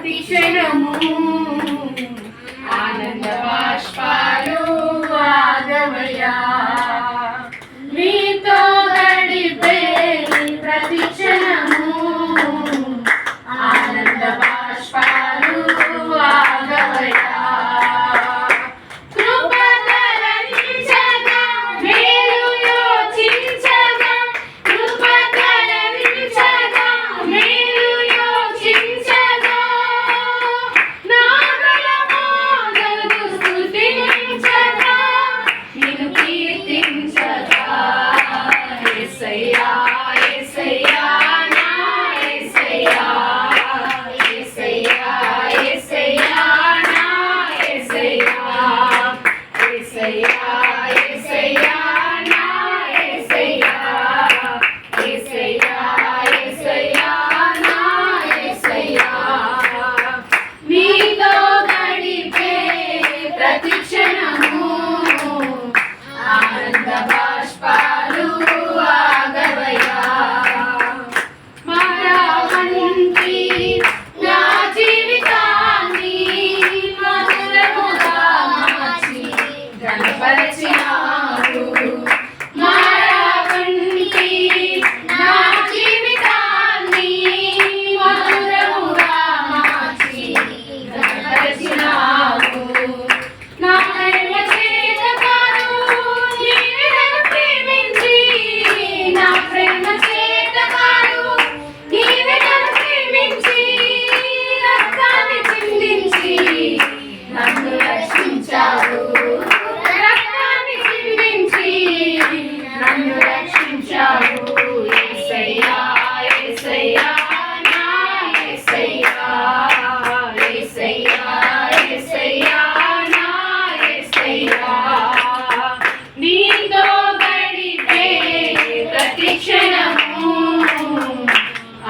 ప్రతి క్షణము ఆనంద బాష్పాలు ఆగవయ్యా నీతో గడిపే ప్రతి క్షణము ఆనంద బాష్పాలు ఆగవయ్యా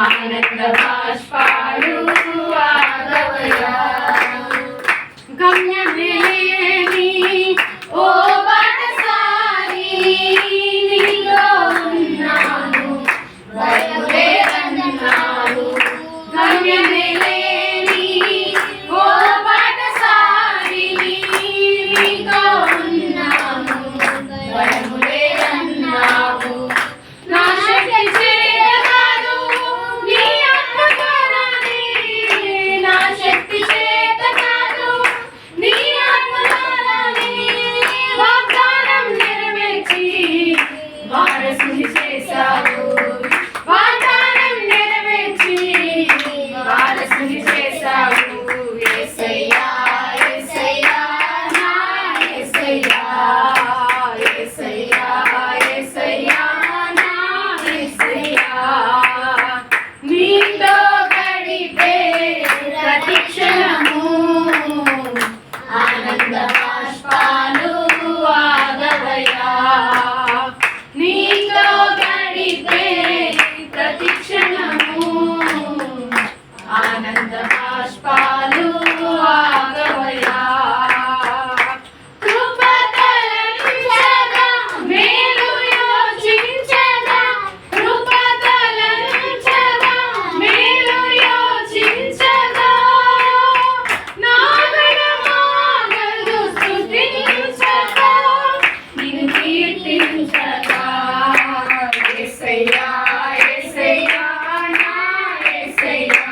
ఆనంద బాష్పాలు ఆగవయ్యా గమ్యమేని ఓ బాటసారి నీలో ఉన్నాను భయములేదన్నాను గమ్యమేని ఓ బాటసారి నీలో ఉన్నాను భయములేదన్నావు నా శక్తి ఆనంద బాష్పాలు ఆగవయ్యా కృపతలంచగా మేలు యోచించగా కృపతలంచగా మేలు యోచించగా నా గణమాగలు స్తుతించగా నిన్ను కీర్తించగా యేసయ్యా యేసయ్యా నా యేసయ్యా